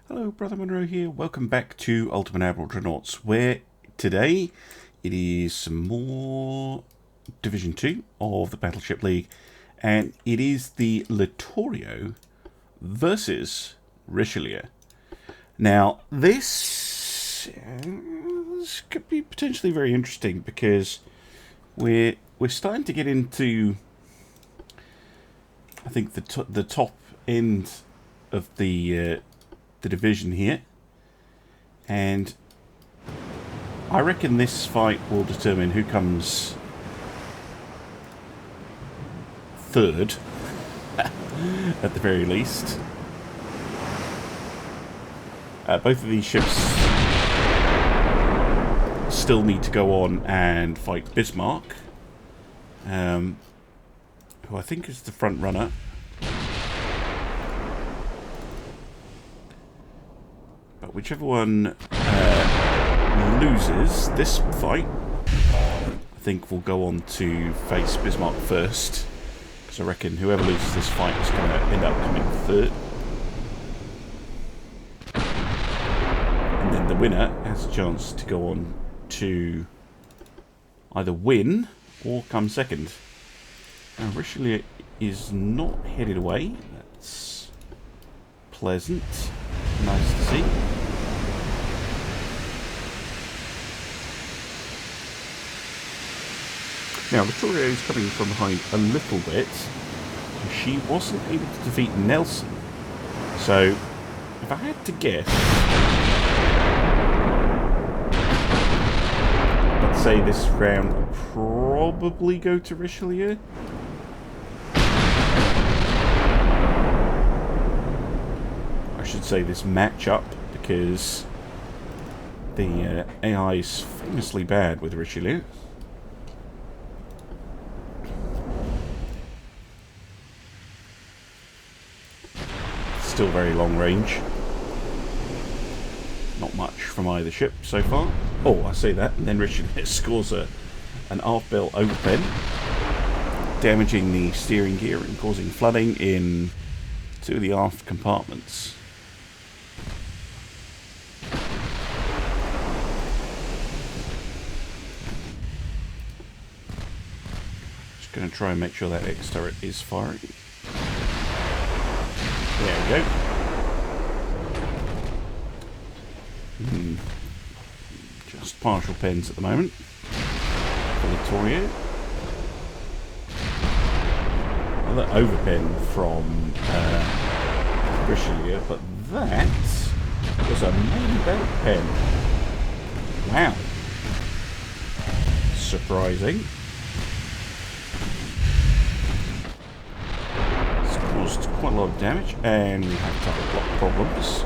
Hello, Brother Monroe here. Welcome back to Ultimate Admiral Dreadnoughts, where today it is some more Division 2 of the Battleship League, and it is the Littorio versus Richelieu. Now, this could be potentially very interesting because we're starting to get into, I think, the top end of the division here, and I reckon this fight will determine who comes third at the very least. Both of these ships still need to go on and fight Bismarck, who I think is the front runner. But whichever one loses this fight, I think will go on to face Bismarck first. Because I reckon whoever loses this fight is going to end up coming third. And then the winner has a chance to go on to either win or come second. Now Richelieu is not headed away. That's pleasant. Nice to see. Now, Littorio is coming from behind a little bit. She wasn't able to defeat Nelson. So, if I had to guess, I'd say this round will probably go to Richelieu. I should say this matchup, because the AI is famously bad with Richelieu. Still very long range. Not much from either ship so far. Oh, I say that, and then Richelieu scores an aft belt overpen, damaging the steering gear and causing flooding in two of the aft compartments. Just going to try and make sure that X turret is firing. There we go. Just partial pens at the moment for Littorio. Another overpen from Richelieu, but that was a main belt pen. Wow. Surprising. Quite a lot of damage, and we have a lot of problems.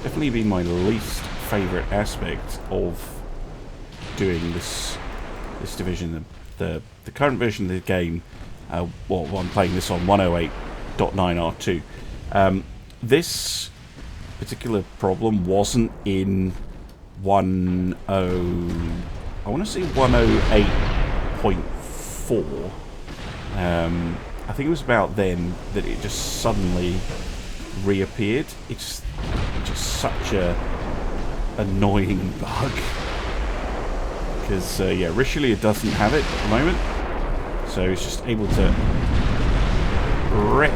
Definitely been my least favourite aspect of doing this division. The current version of the game, well, I'm playing this on 108.9 R2. This particular problem wasn't in 10. I want to say 108.4. I think it was about then that it just suddenly reappeared. It's just such a annoying bug, because yeah, Richelieu doesn't have it at the moment, so he's just able to wreck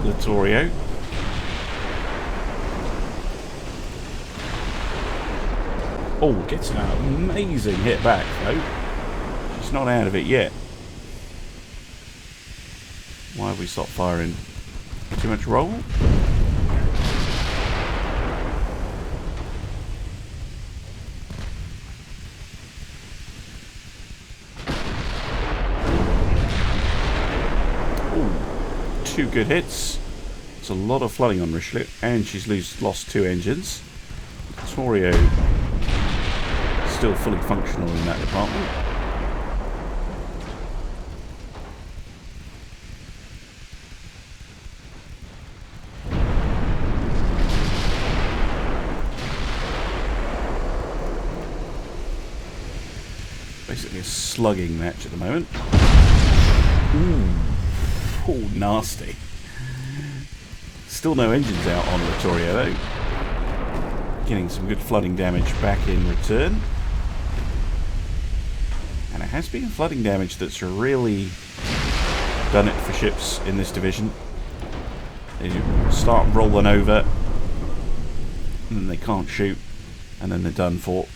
Littorio. Oh, gets an amazing hit back though. She's not out of it yet. Why have we stopped firing? Too much roll? Ooh, 2 good hits. It's a lot of flooding on Richelieu, and she's lost 2 engines. Littorio still fully functional in that department. Basically a slugging match at the moment. Ooh, nasty. Still no engines out on Littorio though. Getting some good flooding damage back in return. And it has been flooding damage that's really done it for ships in this division. They start rolling over, and then they can't shoot, and then they're done for.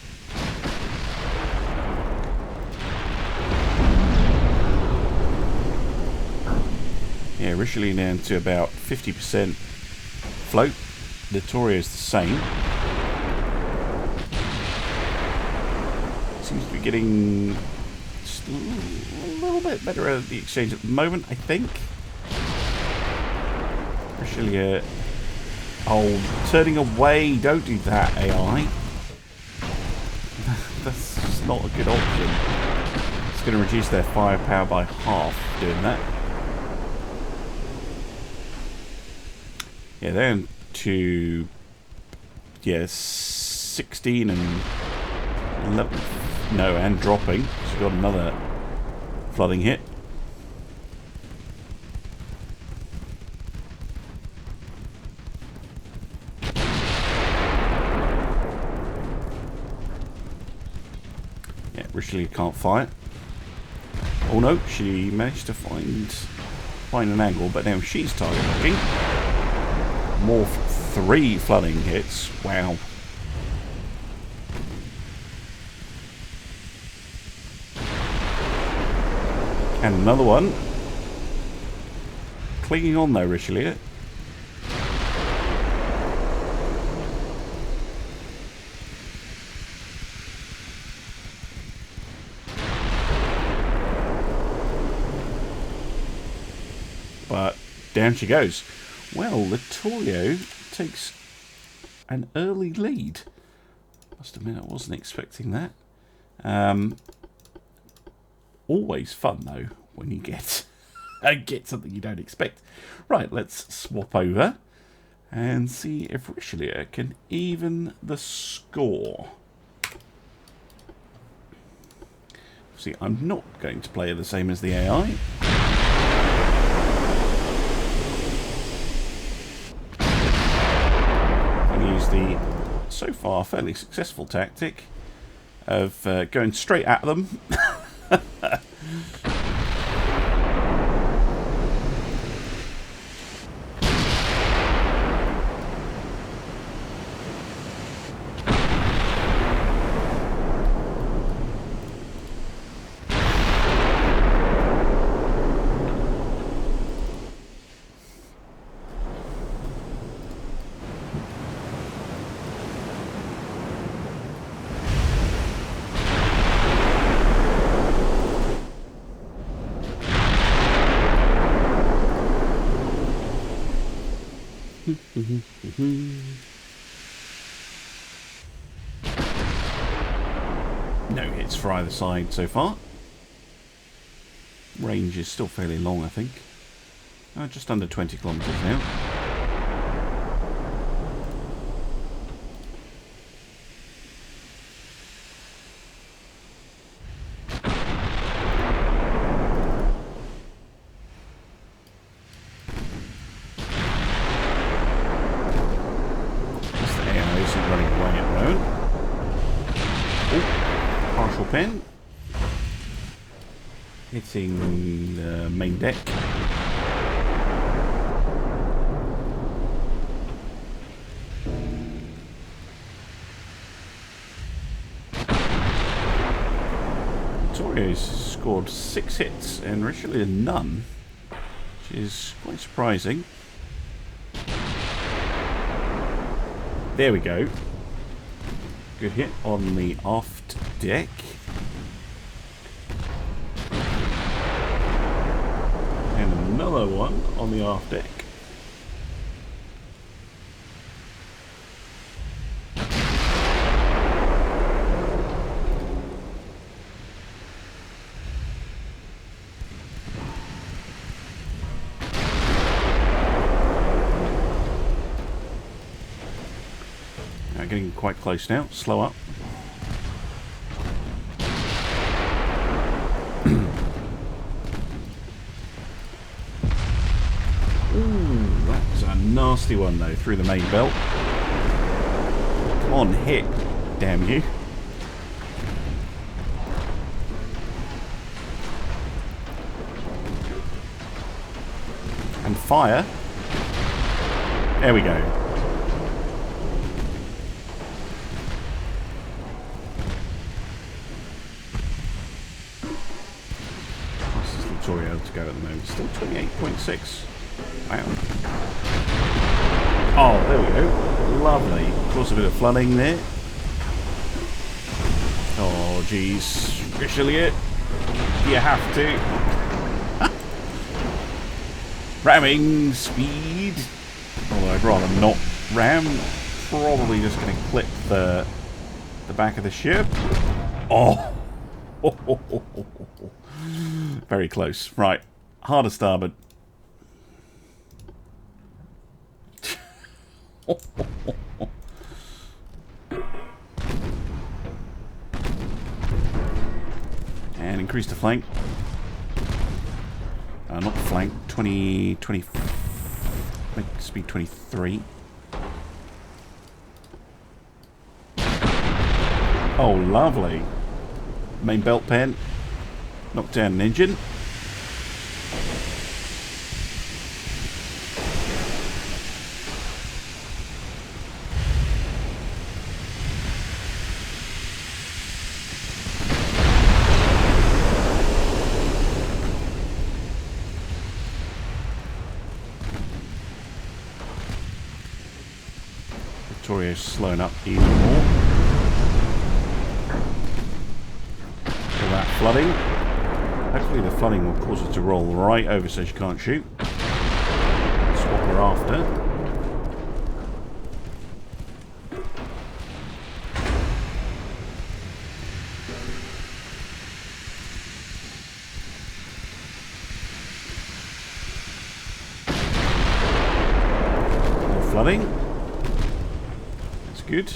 Yeah, Richelieu down to about 50% float. Littorio's the same. Seems to be getting just a little bit better at the exchange at the moment, I think. Richelieu. Oh, turning away. Don't do that, AI. That's just not a good option. It's going to reduce their firepower by half doing that. Yeah, they're to 16 and 11. No, and dropping. So we've got another flooding hit. Yeah, Richelieu can't fire. Oh no, she managed to find an angle, but now she's target looking. More 3 flooding hits. Wow. And another one. Clinging on though, Richelieu. But down she goes. Well, Littorio takes an early lead. Must admit, I wasn't expecting that. Always fun though when you get something you don't expect. Right, let's swap over and see if Richelieu can even the score. See, I'm not going to play the same as the AI. Use the so far fairly successful tactic of going straight at them. No hits for either side so far. Range is still fairly long, I think. Just under 20 kilometers now. Pen hitting the main deck. Littorio's scored 6 hits and Richelieu none, which is quite surprising. There we go. Good hit on the aft deck. And another one on the aft deck. Getting quite close now. Slow up. Ooh, that's a A nasty one though through the main belt. Come on, hit, damn you. And fire. There we go. What's this Littorio to go at the moment? Still 28.6. Wow. Oh, there we go. Lovely. Of course, a bit of flooding there. Oh, jeez. Richelieu. You have to. Ramming speed. Although I'd rather not ram. Probably just going to clip the back of the ship. Oh. Very close. Right. Harder starboard. And increase the flank. Not the flank. 20, make speed 23. Oh, lovely. Main belt pen. Knock down an engine. Littorio's slowing up even more. All that flooding. Hopefully the flooding will cause her to roll right over so she can't shoot. That's what we're after. More flooding. Good.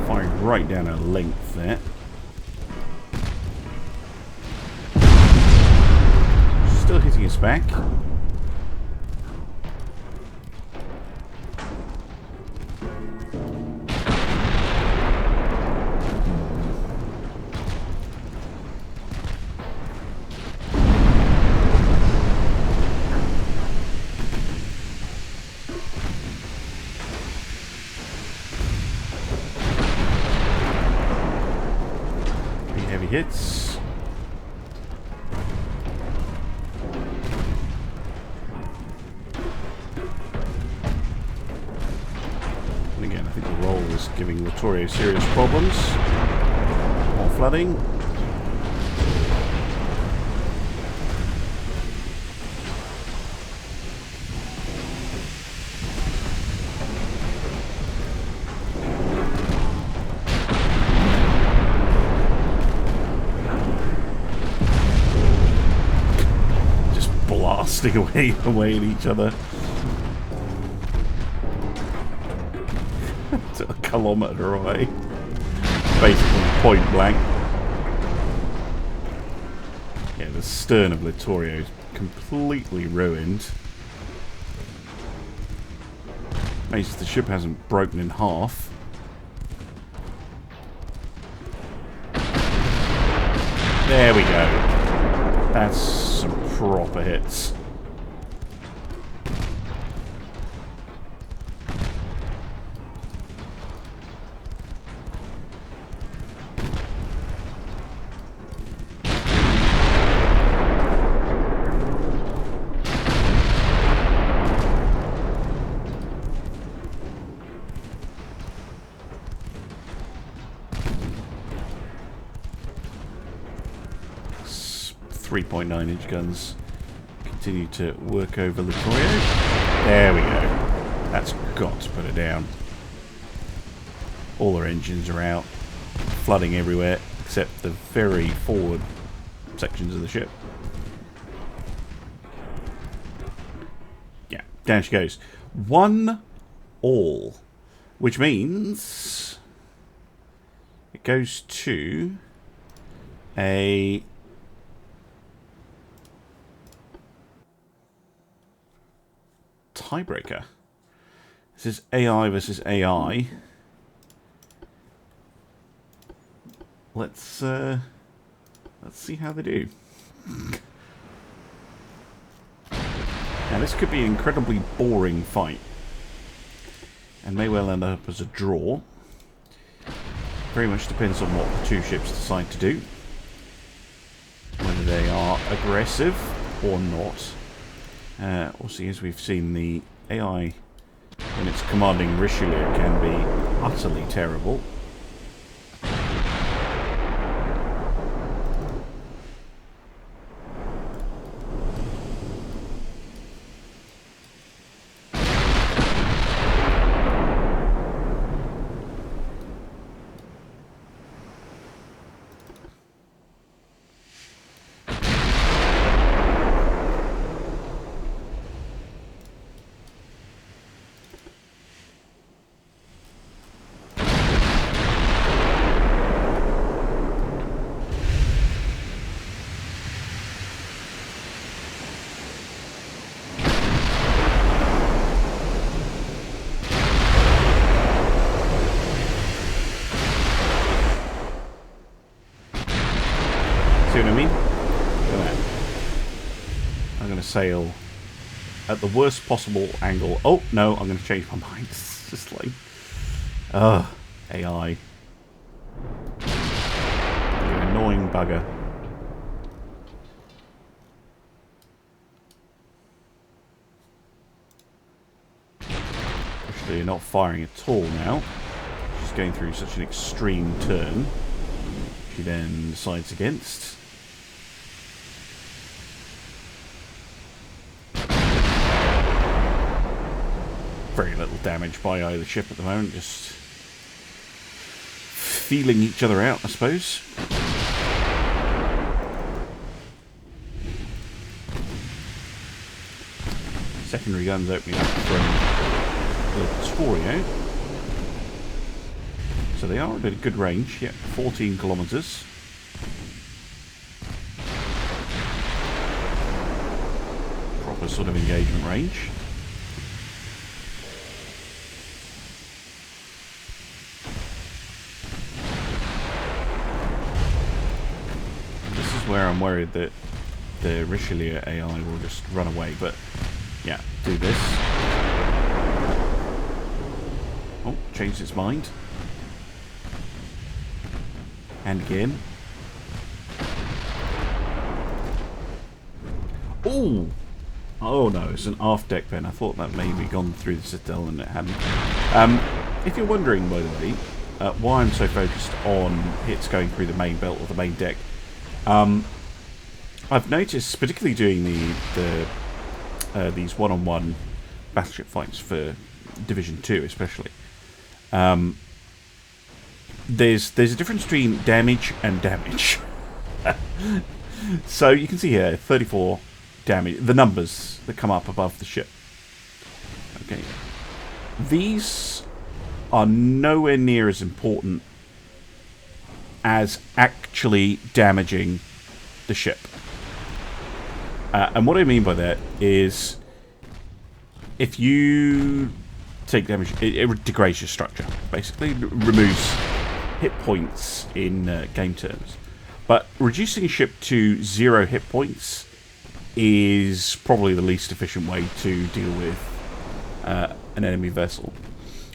Firing right down her length there. Still hitting us back. Hits. And again, I think the roll is giving Littorio serious problems. More flooding. Blasting away at each other. To a kilometre away. Basically point blank. Yeah, the stern of Littorio is completely ruined. Amazed the ship hasn't broken in half. There we go. That's some proper hits. .9-inch guns continue to work over Littorio. There we go. That's got to put it down. All our engines are out. Flooding everywhere except the very forward sections of the ship. Yeah, down she goes. 1-all. Which means it goes to a tiebreaker. This is AI versus AI. Let's see how they do. Now this could be an incredibly boring fight, and may well end up as a draw. Very much depends on what the two ships decide to do, whether they are aggressive or not. Also, as we've seen, the AI, when it's commanding Richelieu, can be utterly terrible. See what I mean? Look at that. I'm going to sail at the worst possible angle. Oh, no, I'm going to change my mind. It's just like... AI. You annoying bugger. Actually, you're not firing at all now. She's going through such an extreme turn. She then decides against. Very little damage by either ship at the moment, just feeling each other out, I suppose. Secondary guns opening up from Littorio. So they are at a good range, yeah, 14 kilometres. Proper sort of engagement range. Where I'm worried that the Richelieu AI will just run away, but yeah, do this. Oh, changed its mind. And again. Oh! Oh no, it's an aft deck pen. I thought that maybe gone through the citadel and it hadn't. If you're wondering, by the way, why I'm so focused on hits going through the main belt or the main deck, I've noticed, particularly doing these one-on-one battleship fights for Division 2 especially, there's a difference between damage and damage. So you can see here 34 damage, the numbers that come up above the ship. Okay, these are nowhere near as important as actually damaging the ship. And what I mean by that is, if you take damage, it degrades your structure. Basically, it removes hit points in game terms. But reducing a ship to 0 hit points is probably the least efficient way to deal with an enemy vessel.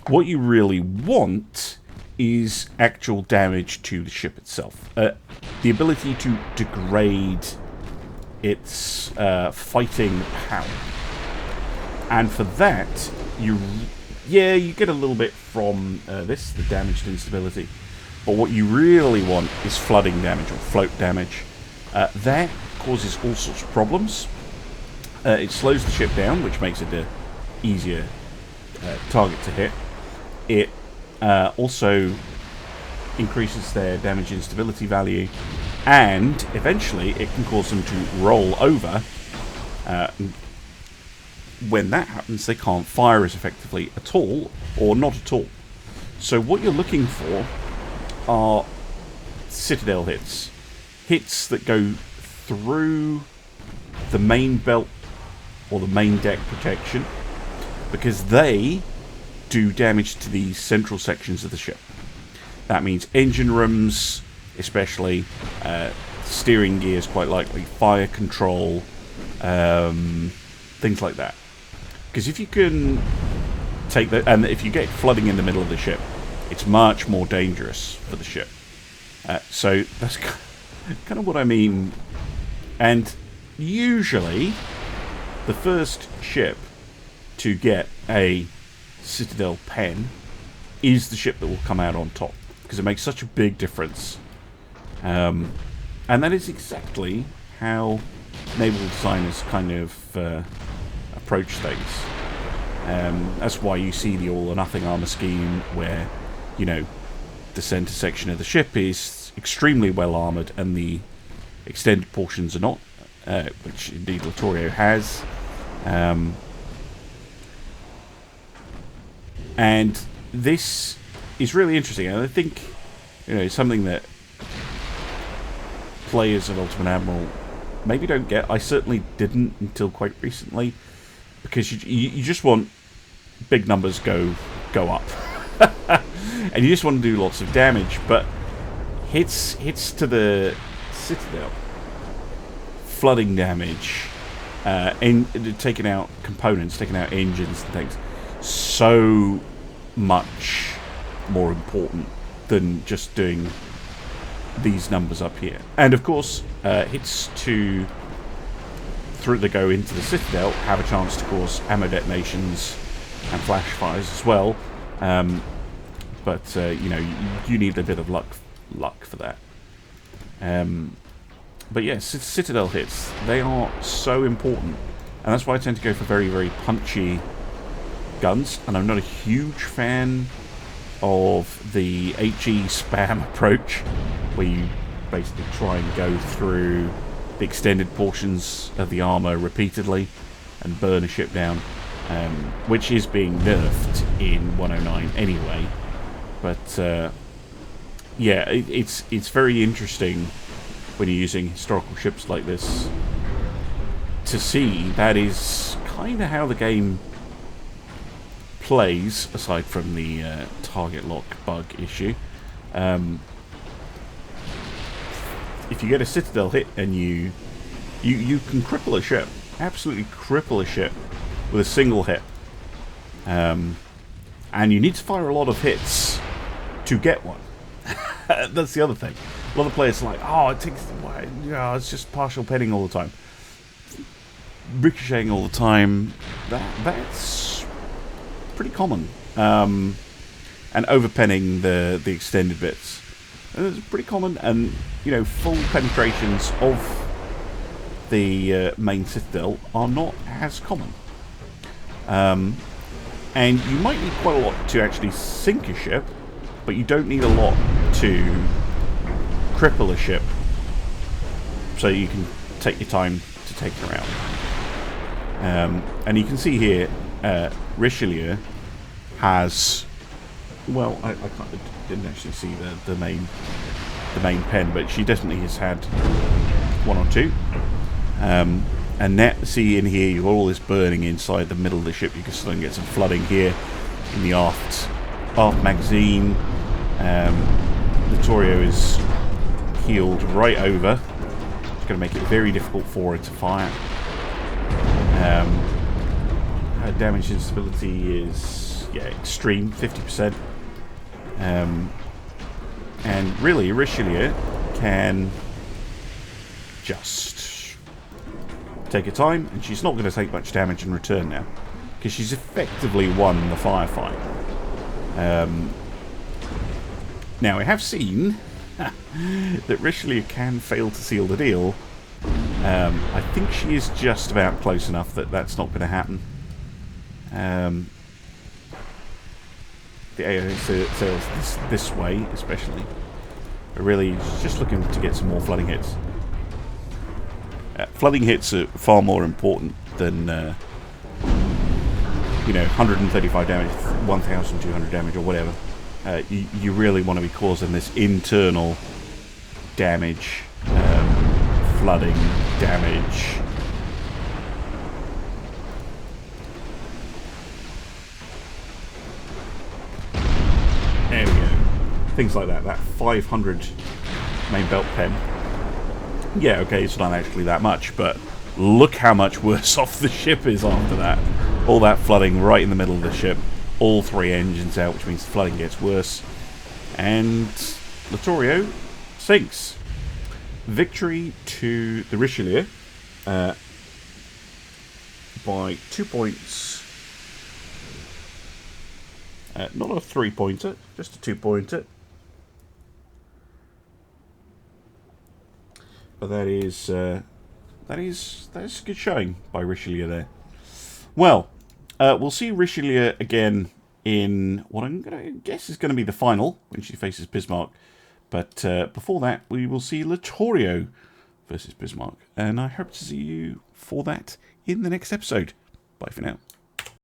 What you really want is actual damage to the ship itself. The ability to degrade its fighting power. And for that, you get a little bit from this, the damaged instability. But what you really want is flooding damage or float damage. That causes all sorts of problems. It slows the ship down, which makes it an easier target to hit. It also increases their damage instability value, and eventually it can cause them to roll over. When that happens, they can't fire as effectively at all, or not at all. So what you're looking for are citadel hits. Hits that go through the main belt or the main deck protection, because they do damage to the central sections of the ship. That means engine rooms, especially, steering gears quite likely, fire control, things like that. Because if you can take that, and if you get flooding in the middle of the ship, it's much more dangerous for the ship. So that's kind of what I mean. And usually, the first ship to get a citadel pen is the ship that will come out on top, because it makes such a big difference. And that is exactly how naval designers kind of approach things. That's why you see the all or nothing armor scheme, where, you know, the center section of the ship is extremely well armored and the extended portions are not, which indeed Littorio has. And this is really interesting, and I think, you know, something that players of Ultimate Admiral maybe don't get. I certainly didn't until quite recently, because you just want big numbers go up, and you just want to do lots of damage. But hits to the citadel, flooding damage, and taking out components, taking out engines and things, so much more important than just doing these numbers up here. And of course, hits to through the go into the citadel have a chance to cause ammo detonations and flash fires as well. But you know, you need a bit of luck for that. But yes, citadel hits, they are so important, and that's why I tend to go for very, very punchy guns. And I'm not a huge fan of the HE spam approach, where you basically try and go through the extended portions of the armor repeatedly and burn a ship down, which is being nerfed in 109 anyway. But yeah, it's very interesting when you're using historical ships like this to see that is kind of how the game plays, aside from the target lock bug issue. If you get a citadel hit and you can cripple a ship, absolutely cripple a ship with a single hit, and you need to fire a lot of hits to get one. That's the other thing. A lot of players are like, oh, it takes, it's just partial penning all the time, ricocheting all the time. That's pretty common. And overpenning the extended bits, it's pretty common. And you know, full penetrations of the main citadel are not as common. And you might need quite a lot to actually sink a ship, but you don't need a lot to cripple a ship, so you can take your time to take her out. And you can see here, Richelieu has, well, I didn't actually see the main pen, but she definitely has had one or two. And now, see in here, you've got all this burning inside the middle of the ship. You can suddenly get some flooding here in the aft magazine. Littorio is healed right over. It's going to make it very difficult for her to fire. Her damage instability is, yeah, extreme, 50%. And really, Richelieu can just take her time, and she's not going to take much damage in return now, because she's effectively won the firefight. Now, I have seen that Richelieu can fail to seal the deal. I think she is just about close enough that that's not going to happen. The AO sails this way, especially. But really, just looking to get some more flooding hits. Flooding hits are far more important than, you know, 135 damage, 1,200 damage, or whatever. you really want to be causing this internal damage, flooding damage. There we go. Things like that. That 500 main belt pen. Yeah, okay, it's not actually that much, but look how much worse off the ship is after that. All that flooding right in the middle of the ship. All 3 engines out, which means the flooding gets worse. And Littorio sinks. Victory to the Richelieu by 2 points. Not a 3-pointer, just a 2-pointer. But that is a good showing by Richelieu there. Well, we'll see Richelieu again in what I'm going to guess is going to be the final when she faces Bismarck. But before that, we will see Littorio versus Bismarck. And I hope to see you for that in the next episode. Bye for now.